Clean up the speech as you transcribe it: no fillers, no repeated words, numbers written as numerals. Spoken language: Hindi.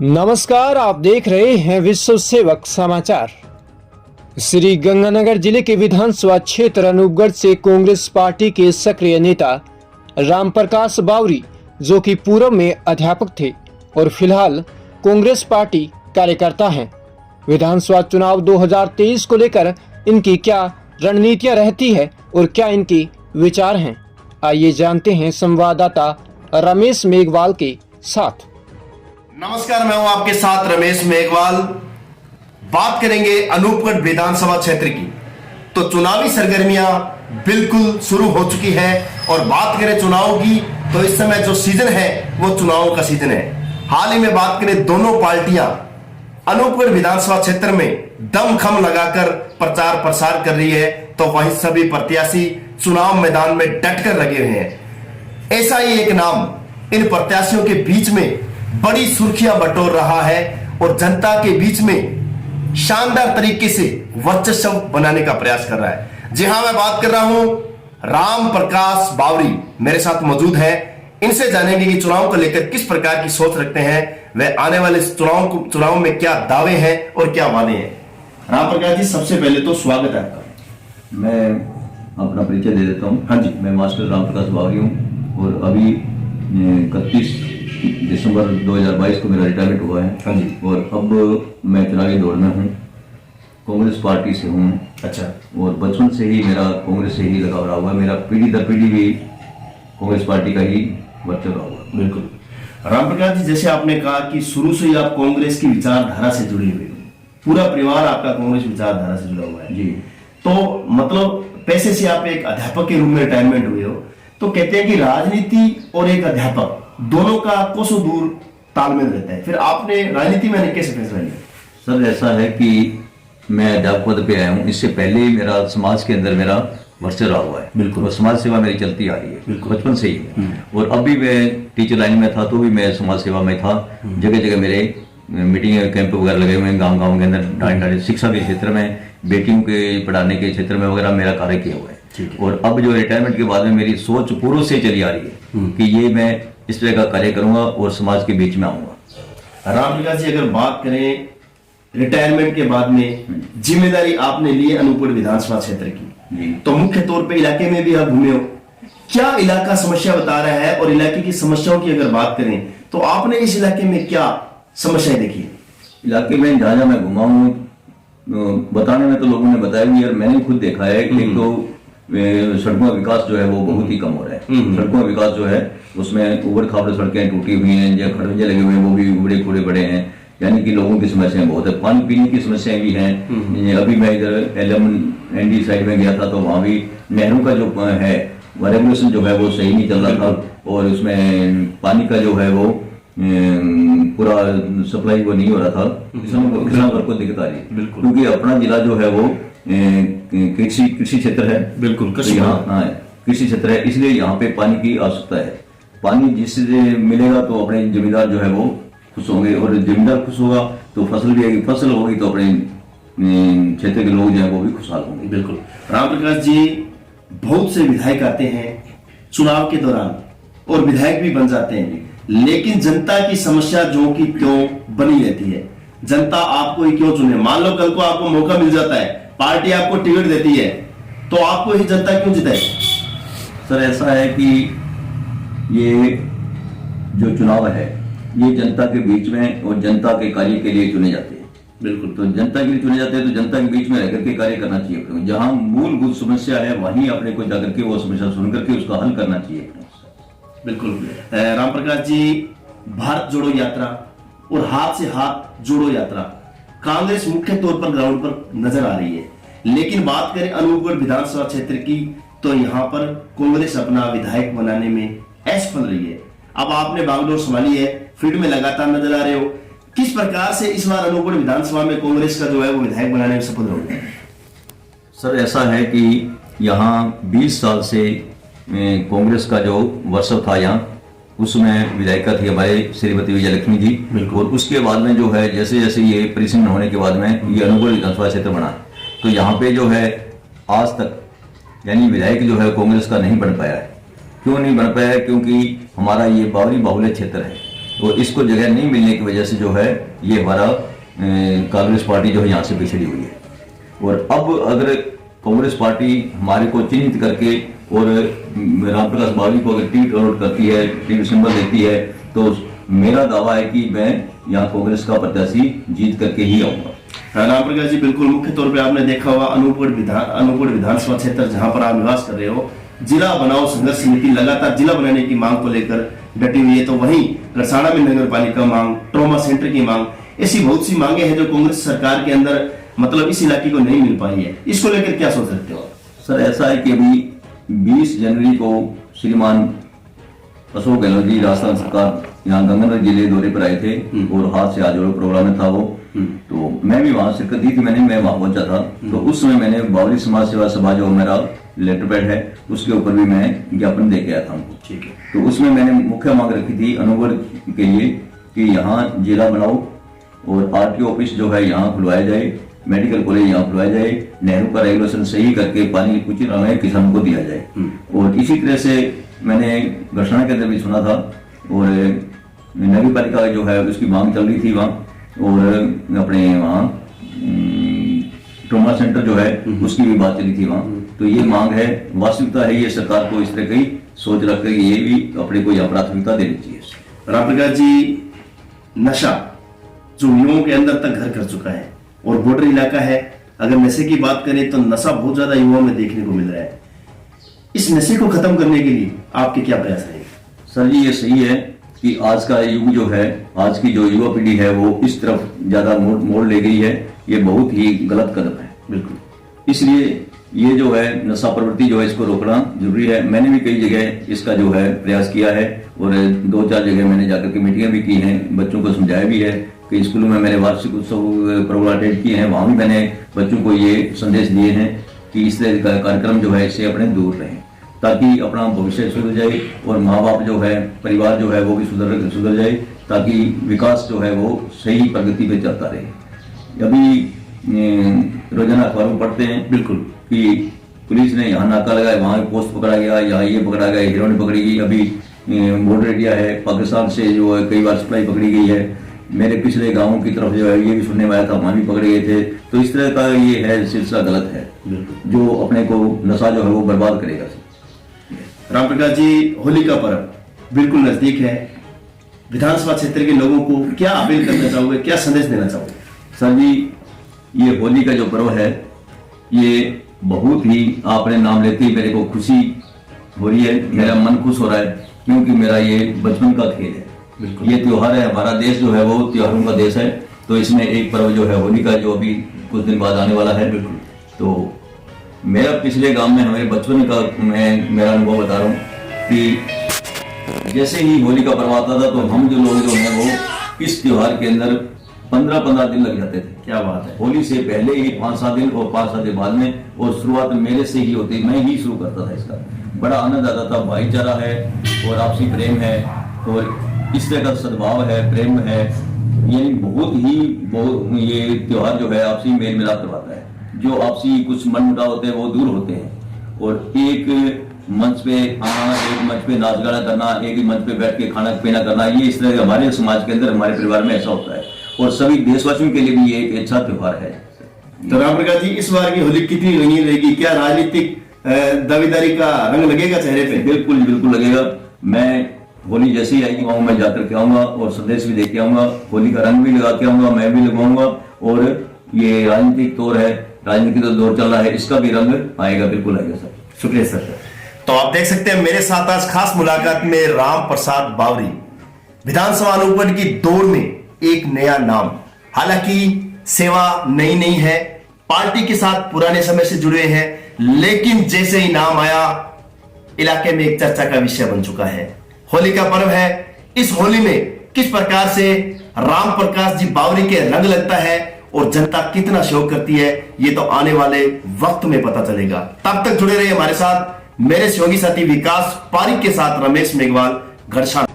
नमस्कार, आप देख रहे हैं विश्व सेवक समाचार। श्री गंगानगर जिले के विधानसभा क्षेत्र अनूपगढ़ से कांग्रेस पार्टी के सक्रिय नेता रामप्रकाश बावरी, जो कि पूर्व में अध्यापक थे और फिलहाल कांग्रेस पार्टी कार्यकर्ता हैं, विधानसभा चुनाव 2023 को लेकर इनकी क्या रणनीतियां रहती है और क्या इनकी विचार हैं, आइए जानते हैं संवाददाता रमेश मेघवाल के साथ। नमस्कार, मैं हूं आपके साथ रमेश मेघवाल। बात करेंगे अनूपगढ़ विधानसभा क्षेत्र की। तो चुनावी सरगर्मियां बिल्कुल शुरू हो चुकी है और बात करें चुनाव की तो इस समय जो सीजन है वो चुनावों का सीजन है। हाल ही में बात करें, दोनों पार्टियां अनूपगढ़ विधानसभा क्षेत्र में दमखम लगाकर प्रचार प्रसार कर रही है, तो वहीं सभी प्रत्याशी चुनाव मैदान में डटकर लगे हुए हैं। ऐसा ही एक नाम इन प्रत्याशियों के बीच में बड़ी सुर्खियां बटोर रहा है और जनता के बीच में शानदार तरीके से वर्चस्व बनाने का प्रयास कर रहा है। जी हां, मैं बात कर रहा हूं रामप्रकाश बावरी मेरे साथ मौजूद है। इनसे जानेंगे कि चुनाव को लेकर किस प्रकार की सोच रखते हैं, वह आने वाले चुनाव में क्या दावे हैं और क्या वादे हैं। रामप्रकाश जी, सबसे पहले तो स्वागत है आपका। मैं अपना परिचय दे देता हूँ। हाँ जी। मैं मास्टर रामप्रकाश बावरी हूँ और अभी 31 दिसंबर 2022 को मेरा रिटायरमेंट हुआ है। हाँ जी। और अब मैं चुनावी दौड़ में हूँ, कांग्रेस पार्टी से हूँ। अच्छा। और बचपन से ही मेरा कांग्रेस से ही लगाव रहा हुआ है। मेरा पीढ़ी दर पीढ़ी भी कांग्रेस पार्टी का ही वर्चस्व रहा हुआ है। बिल्कुल। रामप्रकाश जी, जैसे आपने कहा कि शुरू से ही आप कांग्रेस की विचारधारा से जुड़े हुए हो, पूरा परिवार आपका कांग्रेस विचारधारा से जुड़ा हुआ है जी। तो मतलब पैसे से आप एक अध्यापक के रूप में रिटायरमेंट हुए हो, तो कहते हैं कि राजनीति और एक अध्यापक दोनों का कोसों दूर तालमेल रहता है। फिर आपने राजनीति में कैसे फैसला लिया? सर, ऐसा है कि मैं अध्यापक पद पे आया हूँ, इससे पहले ही मेरा समाज के अंदर मेरा वर्चस्व रहा हुआ है। बिल्कुल। और समाज सेवा मेरी चलती आ रही है बिल्कुल, बचपन से ही। और अब भी मैं टीचर लाइन में था तो भी मैं समाज सेवा में था। जगह जगह मेरे मीटिंग कैंप वगैरह लगे हुए हैं, गांव के अंदर डांडे शिक्षा के क्षेत्र में, बेटियों के पढ़ाने के क्षेत्र में वगैरह मेरा कार्य किया हुआ है। और अब जो रिटायरमेंट के बाद में मेरी सोच पूर्व से चली आ रही है कि ये मैं इस तरह का कार्य करूंगा और समाज के बीच में आऊंगा। रामप्रकाश जी, अगर बात करें रिटायरमेंट के बाद में जिम्मेदारी आपने ली है अनूपगढ़ विधानसभा क्षेत्र की, तो मुख्य तौर पे इलाके में भी आप घूमे हो, क्या इलाका समस्या बता रहा है और इलाके की समस्याओं की अगर बात करें तो आपने इस इलाके में क्या समस्याएं देखी है? इलाके में जहाँ जहाँ मैं घुमा हूँ बताने में तो लोगों ने बताया भी, और मैंने खुद देखा है कि एक तो सड़कों का विकास जो है वो बहुत ही कम हो रहा है। सड़कों का विकास जो है उसमें उबड़ खाबड़ सड़कें टूटी हुई हैं, जो खड़ंजे लगे हुए हैं वो भी उबड़े कूड़े बड़े हैं, यानी कि लोगों की समस्याएं बहुत है। पानी पीने की समस्याएं भी हैं। अभी मैं इधर LMND साइड में गया था तो वहाँ भी नहरों का जो है रेगुलेशन जो है वो सही नहीं चल रहा था और उसमें पानी का जो है वो पूरा सप्लाई वो नहीं हो रहा था। किसानों को दिक्कत आ रही है, क्योंकि अपना जिला जो है वो कृषि क्षेत्र है। बिल्कुल, कृषि क्षेत्र है, इसलिए यहाँ पे पानी की आवश्यकता है। पानी जिससे मिलेगा तो अपने जमींदार जो है वो खुश होंगे और जमींदार खुश होगा तो फसल भी आएगी, फसल होगी तो अपने क्षेत्र के लोग जो है वो भी खुशहाल होंगे। बिल्कुल। रामप्रकाश जी, बहुत से विधायक आते हैं चुनाव के दौरान और विधायक भी बन जाते हैं, लेकिन जनता की समस्या जो कि क्यों बनी रहती है। जनता आपको ही क्यों चुने? मान लो कल को आपको मौका मिल जाता है, पार्टी आपको टिकट देती है, तो आपको ही जनता क्यों जिताए? सर, ऐसा है कि ये जो चुनाव है ये जनता के बीच में और जनता के कार्य के लिए चुने जाते हैं। बिल्कुल। तो जनता के लिए चुने जाते हैं तो जनता के बीच में रहकर के कार्य करना चाहिए। जहां मूलभूत समस्या है वहीं अपने को जाकर के वो समस्या सुन करके उसका हल करना चाहिए। बिल्कुल। रामप्रकाश जी, भारत जोड़ो यात्रा और हाथ से हाथ जोड़ो यात्रा कांग्रेस मुख्य तौर पर ग्राउंड पर नजर आ रही है, लेकिन बात करें अनूपगढ़ विधानसभा क्षेत्र की तो यहाँ पर कांग्रेस अपना विधायक बनाने में असफल रही है। अब आपने बागडोर संभाली है, फील्ड में लगातार नजर आ रहे हो, किस प्रकार से इस बार अनूपगढ़ विधानसभा में कांग्रेस का जो है वो विधायक बनाने में सफल रहोगे? सर, ऐसा है कि यहाँ 20 साल से कांग्रेस का जो वर्चस्व था यहाँ, उसमें विधायिका थी हमारे श्रीमती विजयलक्ष्मी जी। और उसके बाद में जो है जैसे जैसे ये परिसीमन होने के बाद में ये अनूपगढ़ विधानसभा क्षेत्र बना, तो यहाँ पे जो है आज तक यानी विधायक जो है कांग्रेस का नहीं बन पाया है। क्यों नहीं बन पाया है? क्योंकि हमारा ये बावरी बाहुल्य क्षेत्र है और इसको जगह नहीं मिलने की वजह से जो है ये हमारा कांग्रेस पार्टी जो है यहाँ से पिछड़ी हुई है। और अब अगर कांग्रेस पार्टी हमारे को चिन्हित करके और रामप्रकाश बावरी को अगर टिकट अलॉट करती है, टिकट सिंबल देती है, तो मेरा दावा है कि मैं यहाँ कांग्रेस का प्रत्याशी जीत करके ही आऊंगा। रामप्रकाश जी, बिल्कुल मुख्य तौर पे आपने देखा होगा अनूपगढ़ विधानसभा क्षेत्र जहां पर आप निवास कर रहे हो, जिला बनाओ संघर्ष समिति लगातार जिला बनाने की मांग को लेकर डटी हुई है। तो वहीं गड़साना में नगर पालिका मांग, ट्रॉमा सेंटर की मांग, ऐसी बहुत सी मांगे हैं जो कांग्रेस सरकार के अंदर मतलब इस इलाके को नहीं मिल पाई है। इसको लेकर क्या सोच सकते हो? सर, ऐसा है कि अभी 20 जनवरी को श्रीमान अशोक गहलोत जी राजस्थान सरकार यहाँ गंगानगर जिले दौरे पर आए थे और हाथ से हाथ जोड़ो प्रोग्राम में था वो, तो मैं भी वहां शिरकत दी थी। मैं वहां पहुंचा था, तो उस समय मैंने बावरी समाज सेवा सभा जो मेरा लेटर पैड है उसके ऊपर भी मैं ज्ञापन दे के आया था हमको। ठीक है। तो उसमें मैंने मुख्य मांग रखी थी अनूपगढ़ के लिए कि यहाँ जिला बनाओ और आरटीओ ऑफिस जो है यहाँ खुलवाया जाए, मेडिकल कॉलेज यहाँ खुलवाया जाए, नहरों का रेगुलेशन सही करके पानी की कुछ न किसान को दिया जाए। और इसी तरह से मैंने गड़साना के अंदर भी सुना था और नगर पालिका जो है उसकी मांग चल रही थी वहाँ, और अपने वहाँ ट्रॉमा सेंटर जो है उसकी भी बात चली थी वहाँ। तो ये मांग है, वास्तविकता है, ये सरकार को इस तरह की सोच रखकर ये भी अपने को यहाँ प्राथमिकता देनी चाहिए। रामप्रकाश जी, नशा जो युवाओं के अंदर तक घर कर चुका है और बॉर्डर इलाका है, अगर नशे की बात करें तो नशा बहुत ज्यादा युवाओं में देखने को मिल रहा है। इस नशे को खत्म करने के लिए आपके क्या प्रयास रहेंगे? सर जी, ये सही है कि आज का युग जो है, आज की जो युवा पीढ़ी है वो इस तरफ ज्यादा मोड़ ले गई है। ये बहुत ही गलत कदम है, बिल्कुल। इसलिए ये जो है नशा प्रवृत्ति जो है इसको रोकना जरूरी है। मैंने भी कई जगह इसका जो है प्रयास किया है और 2-4 जगह मैंने जाकर के मीटिंगें भी की हैं, बच्चों को समझाया भी है कि स्कूलों में मैंने वार्षिक उत्सव प्रोग्राम अटेंड किए हैं, वहां भी मैंने बच्चों को ये संदेश दिए हैं कि इस तरह का कार्यक्रम जो है इससे अपने दूर रहें, ताकि अपना भविष्य सुधर जाए और माँ बाप जो है, परिवार जो है वो भी सुधर जाए, ताकि विकास जो है वो सही प्रगति पे चलता रहे। अभी रोजाना अखबारों पढ़ते हैं बिल्कुल कि पुलिस ने यहाँ नाका लगाया, वहां पोस्ट पकड़ा गया, यहाँ ये पकड़ा गया, हीरोइन पकड़ी गई। अभी बॉर्डर एरिया है, पाकिस्तान से जो है कई बार सप्लाई पकड़ी गई है। मेरे पिछले गांवों की तरफ जो है ये भी सुनने में आया था, वहां भी पकड़े गए थे। तो इस तरह का ये है सिलसिला गलत है जो अपने को नशा जो है वो बर्बाद करेगा। रामप्रकाश जी, होली का पर्व बिल्कुल नजदीक है, विधानसभा क्षेत्र के लोगों को क्या अपील करना चाहोगे, क्या संदेश देना चाहोगे? सर जी, ये होली का जो पर्व है ये बहुत ही, आपने नाम लेते ही मेरे को खुशी हो रही है, मेरा मन खुश हो रहा है, क्योंकि मेरा ये बचपन का खेल है। ये त्योहार है, हमारा देश जो है वो त्योहारों का देश है। तो इसमें एक पर्व जो है होली का, जो अभी कुछ दिन बाद आने वाला है। बिल्कुल। तो मेरा पिछले गांव में हमारे बचपन का मैं मेरा अनुभव बता रहा हूँ कि जैसे ही होली का पर्व आता था तो हम जो लोग जो हैं वो इस त्योहार के अंदर 15-15 दिन लग जाते थे। क्या बात है। होली से पहले ही 5-7 दिन और 5-7 दिन बाद में, और शुरुआत मेरे से ही होती, मैं ही शुरू करता था। इसका बड़ा आनंद आता था, भाईचारा है और आपसी प्रेम है और इस तरह का सद्भाव है, प्रेम है, यानी बहुत ये त्योहार जो है आपसी मेल मिलाप करवाता है। जो आपसी कुछ मनमुटाव होते हैं वो दूर होते हैं और एक मंच पे आना, एक मंच पे नाच गाना करना, एक ही मंच पे बैठ के खाना पीना करना, ये इस तरह हमारे समाज के अंदर, हमारे परिवार में ऐसा होता है और सभी देशवासियों के लिए भी ये एक अच्छा त्योहार है। तो रामप्रकाश जी, इस बार की होली कितनी रंगीन रहेगी? क्या राजनीतिक दावेदारी का रंग लगेगा चेहरे पे? बिल्कुल बिल्कुल लगेगा। मैं होली जैसे ही आएगी वहां मैं जाकर के आऊंगा और संदेश भी देके आऊंगा, होली का रंग भी लगा के आऊंगा, मैं भी लगवाऊंगा। और ये राजनीतिक दौर है, राजनीति का दौर चल रहा है, इसका भी रंग आएगा, बिल्कुल आएगा सर। शुक्रिया सर। तो आप देख सकते हैं मेरे साथ आज खास मुलाकात में राम प्रसाद बावरी, विधानसभा अनूपगढ़ की दौड़ में एक नया नाम। हालांकि सेवा नई नहीं है, पार्टी के साथ पुराने समय से जुड़े हैं, लेकिन जैसे ही नाम आया इलाके में एक चर्चा का विषय बन चुका है। होली का पर्व है, इस होली में किस प्रकार से राम प्रकाश जी बावरी के रंग लगता है और जनता कितना सहयोग करती है, ये तो आने वाले वक्त में पता चलेगा। तब तक जुड़े रहिए हमारे साथ। मेरे सहयोगी साथी विकास पारिक के साथ रमेश मेघवाल, गड़साना।